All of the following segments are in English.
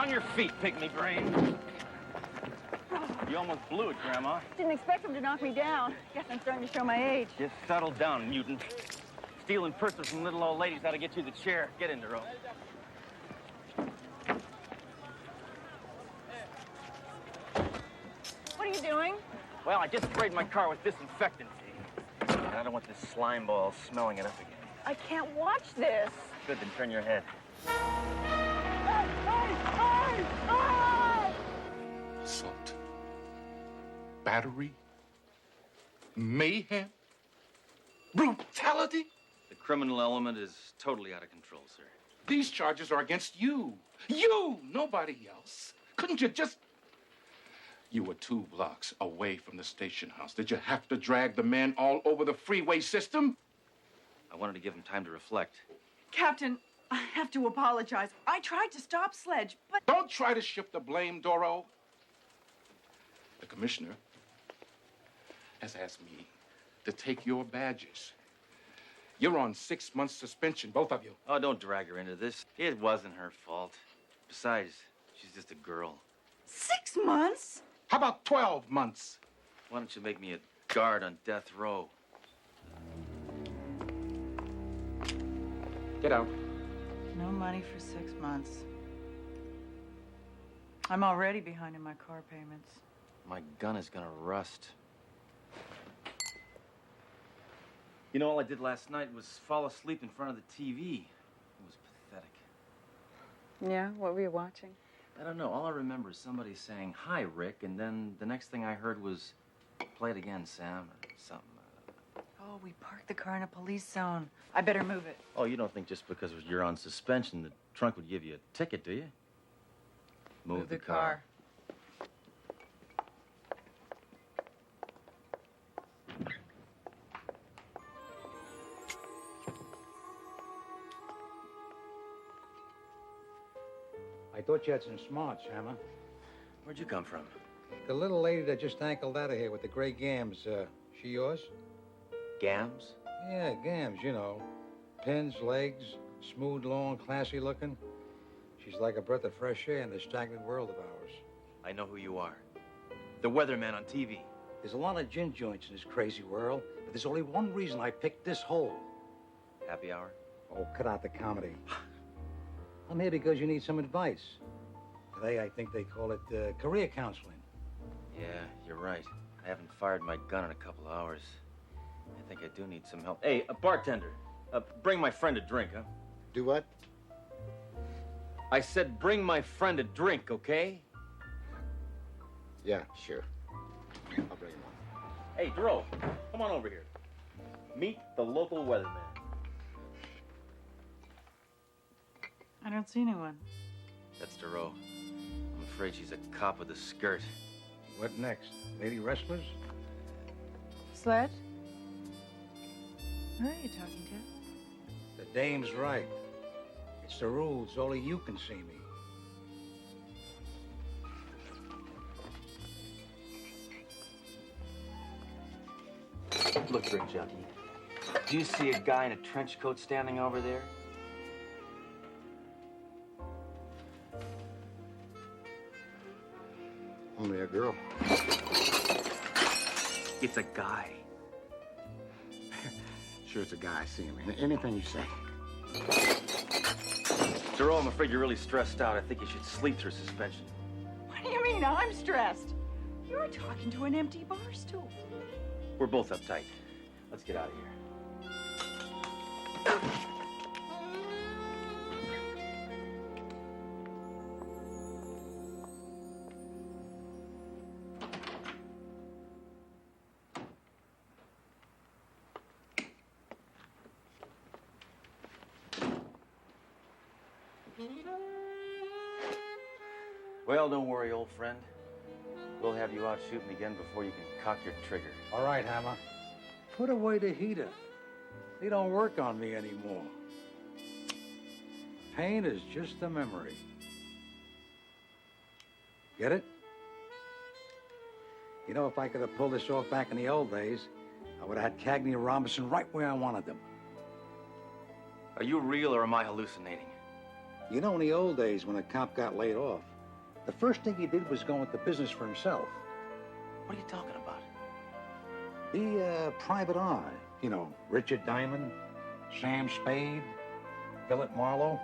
On your feet, pygmy brain. You almost blew it, Grandma. Didn't expect him to knock me down. Guess I'm starting to show my age. Just settle down, mutant. Stealing purses from little old ladies ought to get you the chair. Get in the room. What are you doing? Well, I just sprayed my car with disinfectant. And I don't want this slime ball smelling it up again. I can't watch this. Good, then turn your head. Assault. Battery. Mayhem. Brutality. The criminal element is totally out of control, sir. These charges are against you. You, nobody else. Couldn't you just... You were 2 blocks away from the station house. Did you have to drag the men all over the freeway system? I wanted to give him time to reflect. Captain, I have to apologize. I tried to stop Sledge, but... Don't try to shift the blame, Doro. The commissioner has asked me to take your badges. You're on 6 months suspension, both of you. Oh, don't drag her into this. It wasn't her fault. Besides, she's just a girl. 6 months? How about 12 months? Why don't you make me a guard on death row? Get out. No money for 6 months. I'm already behind in my car payments. My gun is gonna rust. You know, all I did last night was fall asleep in front of the TV. It was pathetic. Yeah, what were you watching? I don't know. All I remember is somebody saying, "Hi, Rick," and then the next thing I heard was, "Play it again, Sam," or something. Oh, we parked the car in a police zone. I better move it. Oh, you don't think just because you're on suspension, the trunk would give you a ticket, do you? Move the car. I thought you had some smarts, Hammer. Where'd you come from? The little lady that just ankled out of here with the gray gams, she yours? Gams? Yeah, gams, you know. Pins, legs, smooth, long, classy looking. She's like a breath of fresh air in this stagnant world of ours. I know who you are. The weatherman on TV. There's a lot of gin joints in this crazy world, but there's only one reason I picked this hole. Happy hour? Oh, cut out the comedy. I'm here because you need some advice. Today, I think they call it career counseling. Yeah, you're right. I haven't fired my gun in a couple hours. I think I do need some help. Hey, a bartender, bring my friend a drink, huh? Do what? I said bring my friend a drink, okay? Yeah, sure. I'll bring him on. Hey, Dro, come on over here. Meet the local weatherman. I don't see anyone. That's Duro. I'm afraid she's a cop with a skirt. What next? Lady wrestlers? Sledge? Who are you talking to? The dame's right. It's the rules. Only you can see me. Look, drink junkie. Do you see a guy in a trench coat standing over there? Only a girl. It's a guy. Sure, it's a guy. I see him. Anything you say. Duro, I'm afraid you're really stressed out. I think you should sleep through suspension. What do you mean I'm stressed? You're talking to an empty bar stool. We're both uptight. Let's get out of here. Well, don't worry, old friend. We'll have you out shooting again before you can cock your trigger. All right, Hammer. Put away the heater. They don't work on me anymore. Pain is just a memory. Get it? You know, if I could have pulled this off back in the old days, I would have had Cagney and Robinson right where I wanted them. Are you real or am I hallucinating? You know, in the old days when a cop got laid off, The first thing he did was go into business for himself. What are you talking about? Be private eye. You know, Richard Diamond, Sam Spade, Philip Marlowe.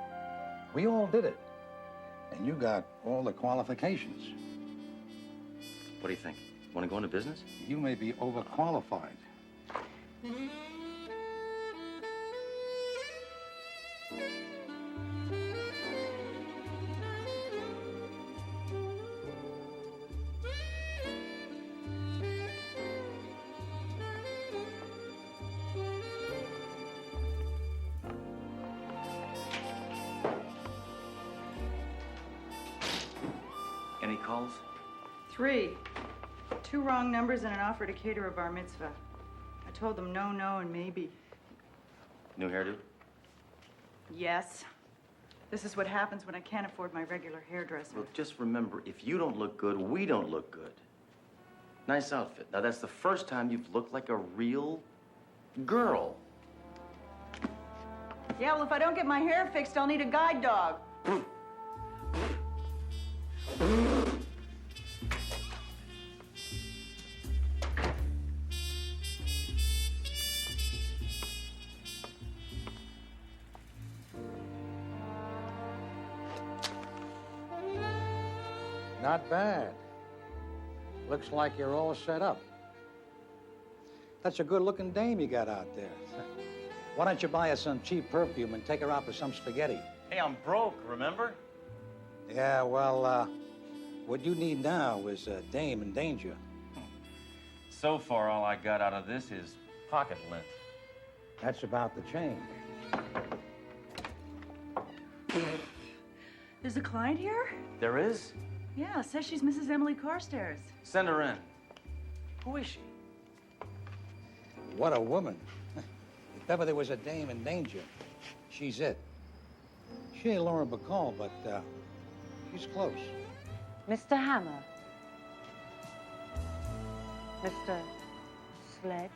We all did it. And you got all the qualifications. What do you think? Want to go into business? You may be overqualified. Any calls? 3. 2 wrong numbers and an offer to cater a bar mitzvah. I told them no, no, and maybe. New hairdo? Yes. This is what happens when I can't afford my regular hairdresser. Well, just remember, if you don't look good, we don't look good. Nice outfit. Now, that's the first time you've looked like a real girl. Yeah, well, if I don't get my hair fixed, I'll need a guide dog. Not bad. Looks like you're all set up. That's a good-looking dame you got out there. Why don't you buy her some cheap perfume and take her out for some spaghetti? Hey, I'm broke, remember? Yeah, well, what you need now is a dame in danger. So far, all I got out of this is pocket lint. That's about to change. There's a client here? There is? Yeah, says she's Mrs. Emily Carstairs. Send her in. Who is she? What a woman. If ever there was a dame in danger, she's it. She ain't Laura Bacall, but she's close. Mr. Hammer. Mr. Sledge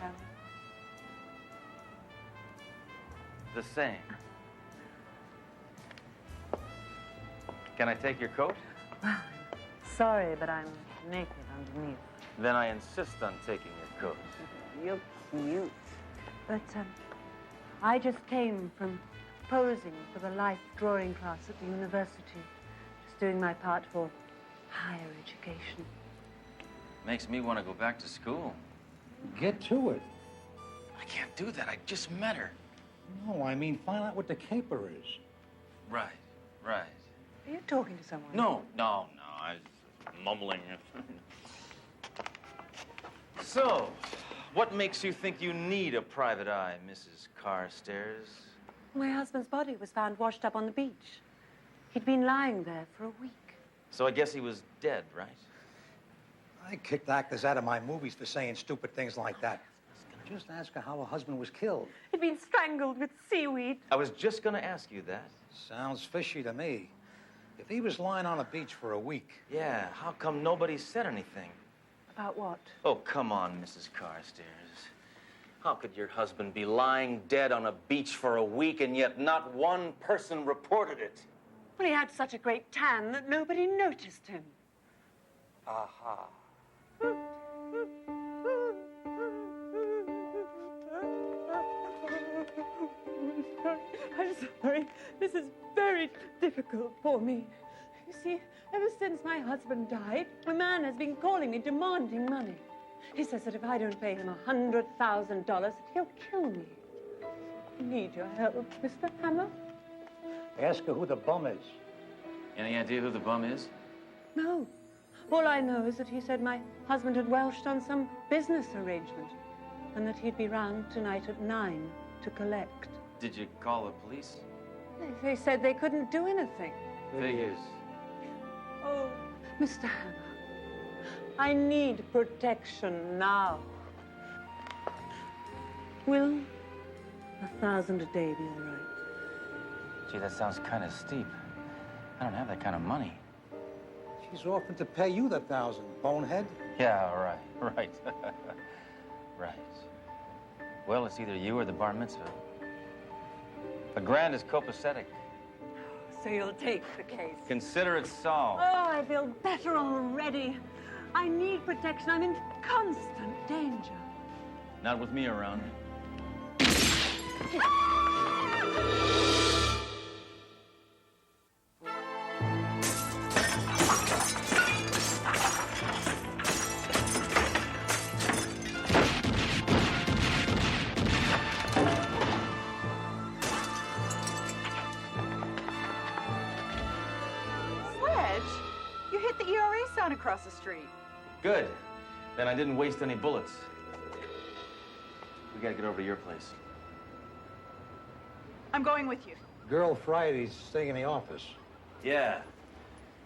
Hammer. The same. Can I take your coat? Well, sorry, but I'm naked underneath. Then I insist on taking your coat. You're cute. But, I just came from posing for the life drawing class at the university. Just doing my part for higher education. Makes me want to go back to school. Get to it. I can't do that. I just met her. No, I mean, find out what the caper is. Right, right. Are you talking to someone? No. I'm mumbling. So, what makes you think you need a private eye, Mrs. Carstairs? My husband's body was found washed up on the beach. He'd been lying there for a week. So I guess he was dead, right? I kicked actors out of my movies for saying stupid things like that. Just ask her how her husband was killed. He'd been strangled with seaweed. I was just going to ask you that. Sounds fishy to me. If he was lying on a beach for a week. Yeah, how come nobody said anything? About what? Oh, come on, Mrs. Carstairs. How could your husband be lying dead on a beach for a week and yet not one person reported it? Well, he had such a great tan that nobody noticed him. Aha. I'm sorry. This is very difficult for me. You see, ever since my husband died, a man has been calling me demanding money. He says that if I don't pay him $100,000, he'll kill me. I need your help, Mr. Hammer. Ask her who the bum is. Any idea who the bum is? No. All I know is that he said my husband had welched on some business arrangement and that he'd be round tonight at 9 to collect. Did you call the police? They said they couldn't do anything. Figures. Oh, Mr. Hammer, I need protection now. Will $1,000 a day be all right? Gee, that sounds kind of steep. I don't have that kind of money. She's offering to pay you the $1,000, bonehead. Yeah, right. Right. Well, it's either you or the bar mitzvah. $1,000 is copacetic. so you'll take the case. Consider it solved. Oh, I feel better already. I need protection. I'm in constant danger. Not with me around. Sledge, you hit the ERA sign across the street. Good. Then I didn't waste any bullets. We gotta get over to your place. I'm going with you. Girl Friday's staying in the office. Yeah.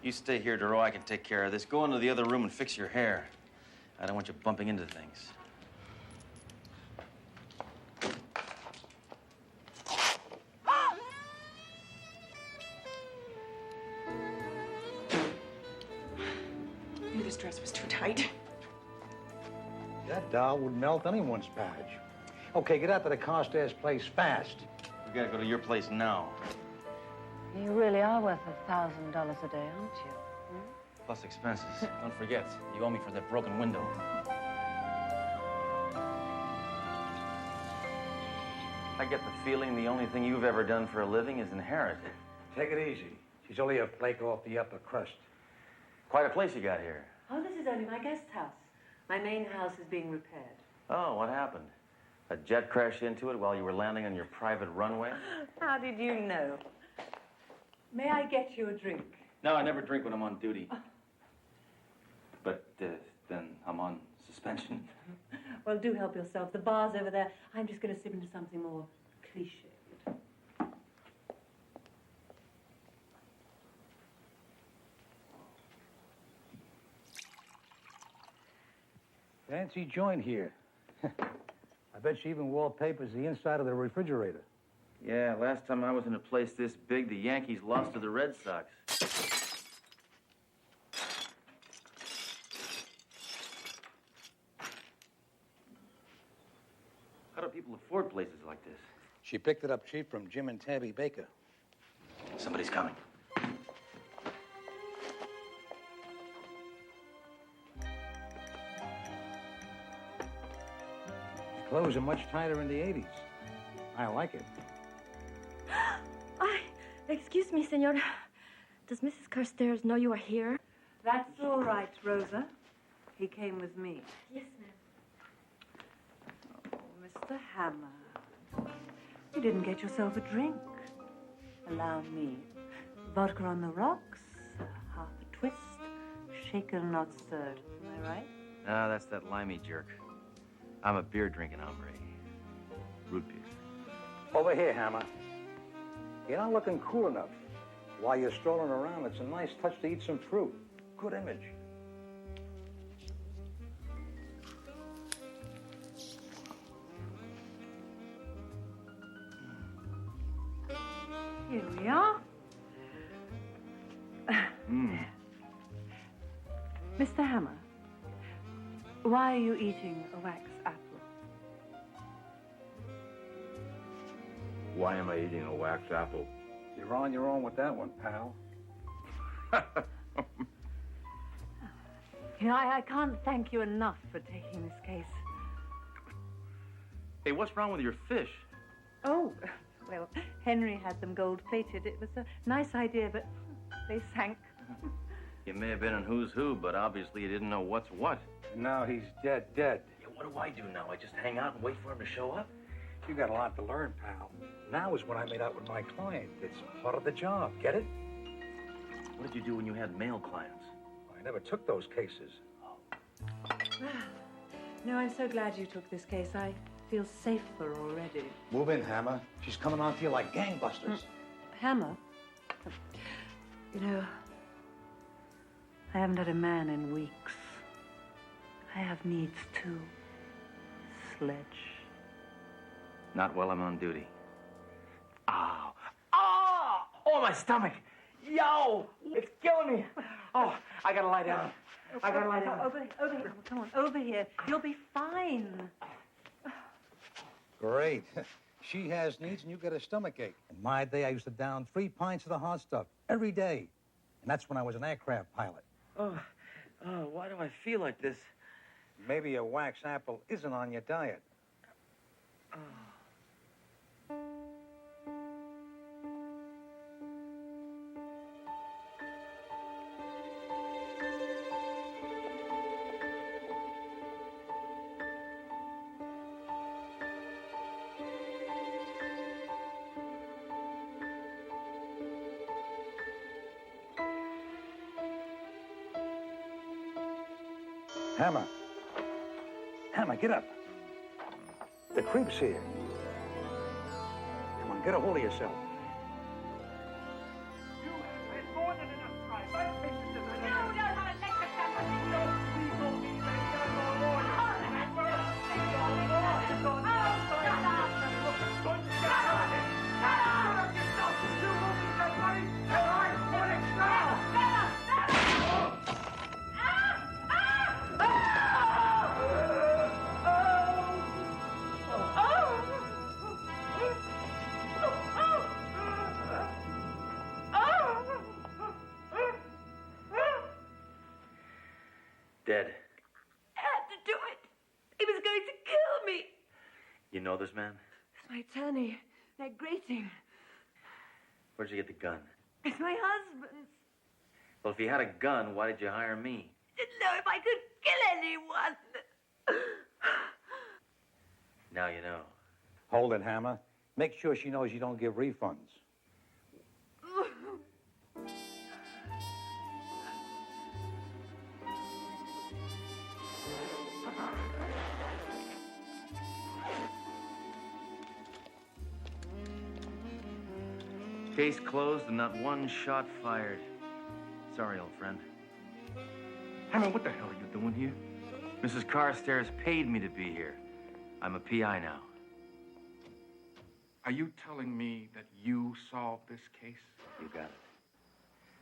You stay here, Duro. I can take care of this. Go into the other room and fix your hair. I don't want you bumping into things. Knew this dress was too tight. That doll would melt anyone's patch. Okay, get out to the Carstairs place fast. We gotta go to your place now. You really are worth $1,000 a day, aren't you? Plus expenses. Don't forget, you owe me for that broken window. I get the feeling the only thing you've ever done for a living is inherit. Take it easy. She's only a flake off the upper crust. Quite a place you got here. Oh, this is only my guest house. My main house is being repaired. Oh, what happened? A jet crashed into it while you were landing on your private runway? How did you know? May I get you a drink? No, I never drink when I'm on duty. But then I'm on suspension. Well, do help yourself. The bar's over there. I'm just going to slip into something more cliched. Fancy joint here. I bet she even wallpapers the inside of the refrigerator. Yeah, last time I was in a place this big, the Yankees lost to the Red Sox. How do people afford places like this? She picked it up cheap from Jim and Tabby Baker. Somebody's coming. Clothes are much tighter in the 80s. I like it. Excuse me, senor. Does Mrs. Carstairs know you are here? That's all right, Rosa. He came with me. Yes, ma'am. Oh, Mr. Hammer. You didn't get yourself a drink. Allow me. Vodka on the rocks, half a twist, shaken, not stirred. Am I right? Ah, that's that limey jerk. I'm a beer-drinking hombre. Root beer. Over here, Hammer. You're not looking cool enough. While you're strolling around, it's a nice touch to eat some fruit. Good image. Here we are. Mr. Hammer, why are you eating a wax apple? Why am I eating a wax apple? You're on your own with that one, pal. You know, I can't thank you enough for taking this case. Hey, what's wrong with your fish? Oh, well, Henry had them gold-plated. It was a nice idea, but they sank. You may have been in Who's Who, but obviously you didn't know what's what. And now he's dead. Yeah, what do I do now? I just hang out and wait for him to show up? You got a lot to learn, pal. Now is when I made out with my client. It's part of the job. Get it? What did you do when you had male clients? I never took those cases. No, I'm so glad you took this case. I feel safer already. Move in, Hammer. She's coming on to you like gangbusters. Hammer? You know, I haven't had a man in weeks. I have needs too. Sledge. Not while I'm on duty. Ow. Oh! Oh, my stomach! Yo! It's killing me! Oh, I gotta lie down. I gotta lie down. Over here. Come on, over here. You'll be fine. Great. She has needs and you get a stomachache. In my day, I used to down 3 pints of the hot stuff every day. And that's when I was an aircraft pilot. Oh, why do I feel like this? Maybe a wax apple isn't on your diet. Hammer. Hammer, get up. The creep's here. Come on, get a hold of yourself. Dead. I had to do it. He was going to kill me. You know this man? It's my attorney. They're grating. Where'd you get the gun? It's my husband's. Well, if you had a gun, why did you hire me? Didn't know if I could kill anyone. Now you know. Hold it, Hammer. Make sure she knows you don't give refunds. Case closed and not one shot fired. Sorry, old friend. Hammer, what the hell are you doing here? Mrs. Carstairs paid me to be here. I'm a PI now. Are you telling me that you solved this case? You got it.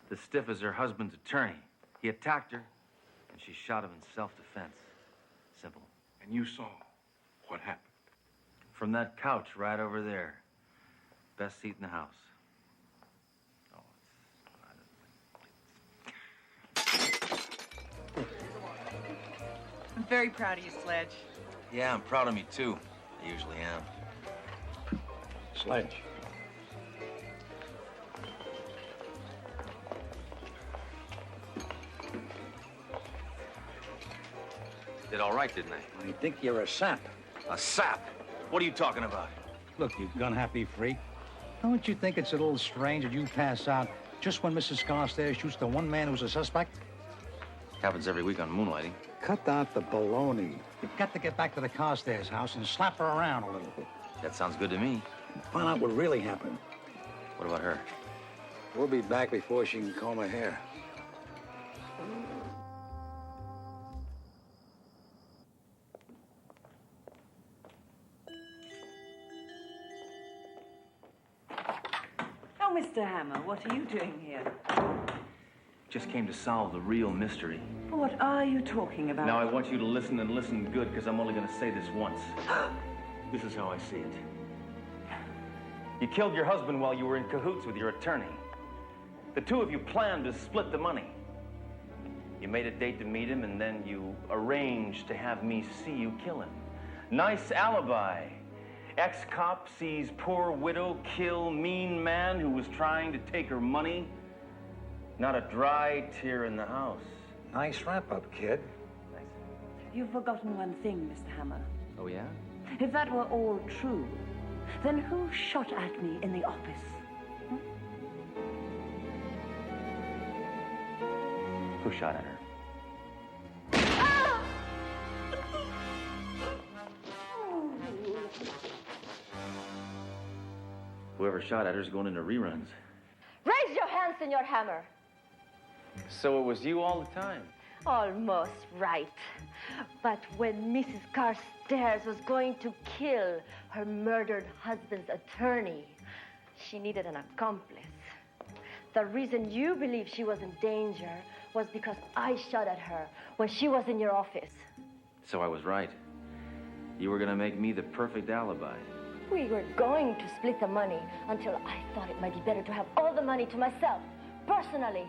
The stiff is her husband's attorney. He attacked her, and she shot him in self-defense. Simple. And you saw what happened? From that couch right over there. Best seat in the house. I'm very proud of you, Sledge. Yeah, I'm proud of me, too. I usually am. Sledge. Did all right, didn't I? I think you're a sap. A sap? What are you talking about? Look, you gun-happy freak. Don't you think it's a little strange that you pass out just when Mrs. Carstairs shoots the one man who's a suspect? Happens every week on Moonlighting. Cut out the baloney. You've got to get back to the Carstairs house and slap her around a little bit. That sounds good to me. Find out what really happened. What about her? We'll be back before she can comb her hair. Oh, Mr. Hammer, what are you doing here? Just came to solve the real mystery. What are you talking about? Now I want you to listen and listen good, because I'm only going to say this once. This is how I see it. You killed your husband while you were in cahoots with your attorney. The two of you planned to split the money. You made a date to meet him, and then you arranged to have me see you kill him. Nice alibi. Ex-cop sees poor widow kill mean man who was trying to take her money. Not a dry tear in the house. Nice wrap-up, kid. Nice. You've forgotten one thing, Mr. Hammer. Oh, yeah? If that were all true, then who shot at me in the office? Who shot at her? Whoever shot at her is going into reruns. Raise your hand, Senor Hammer. So it was you all the time? Almost right. But when Mrs. Carstairs was going to kill her murdered husband's attorney, she needed an accomplice. The reason you believe she was in danger was because I shot at her when she was in your office. So I was right. You were going to make me the perfect alibi. We were going to split the money until I thought it might be better to have all the money to myself, personally.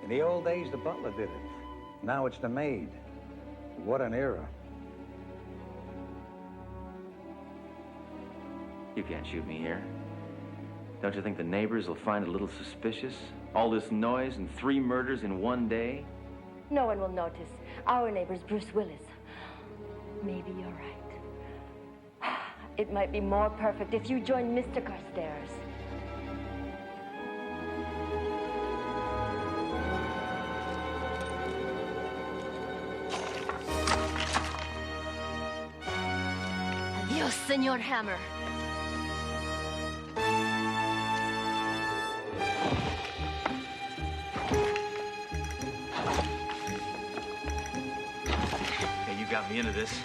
In the old days, the butler did it. Now it's the maid. What an era. You can't shoot me here. Don't you think the neighbors will find it a little suspicious? All this noise and 3 murders in one day? No one will notice. Our neighbor's Bruce Willis. Maybe you're right. It might be more perfect if you join Mr. Carstairs. Adios, Senor Hammer. Got me into this.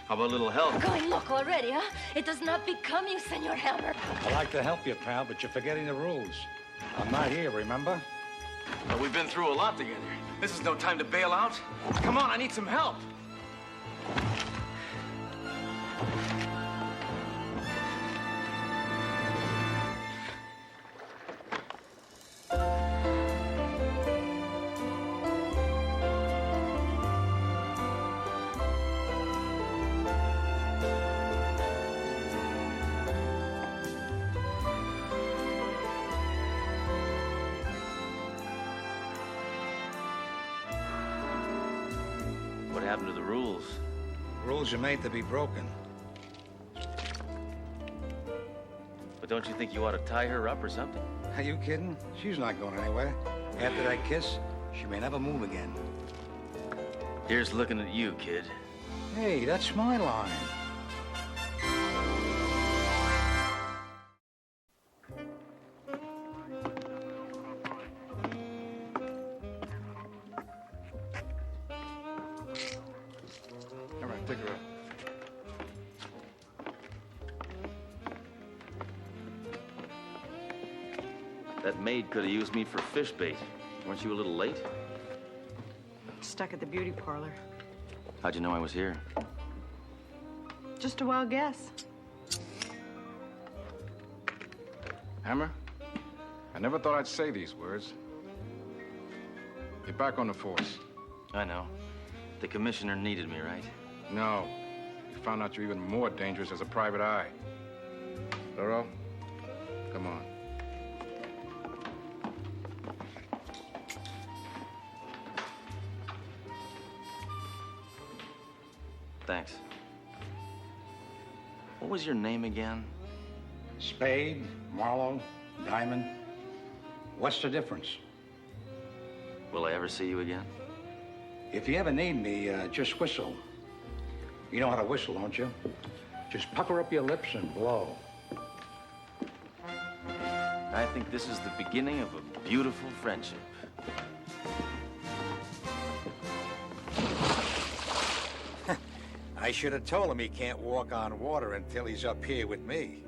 How about a little help? Going loco already, huh? It does not become you, Senor Hammer. I like to help you, pal, but you're forgetting the rules. I'm not here, remember? But we've been through a lot together. This is no time to bail out. Come on, I need some help. What happened to the rules? Rules are made to be broken. But don't you think you ought to tie her up or something? Are you kidding? She's not going anywhere. After that kiss, she may never move again. Here's looking at you, kid. Hey, that's my line. All right, pick her up. That maid could have used me for fish bait. Weren't you a little late? Stuck at the beauty parlor. How'd you know I was here? Just a wild guess. Hammer, I never thought I'd say these words. You're back on the force. I know. The commissioner needed me, right? No. You found out you're even more dangerous as a private eye. Laurel, come on. Thanks. What was your name again? Spade, Marlowe, Diamond. What's the difference? Will I ever see you again? If you ever need me, just whistle. You know how to whistle, don't you? Just pucker up your lips and blow. I think this is the beginning of a beautiful friendship. I should have told him he can't walk on water until he's up here with me.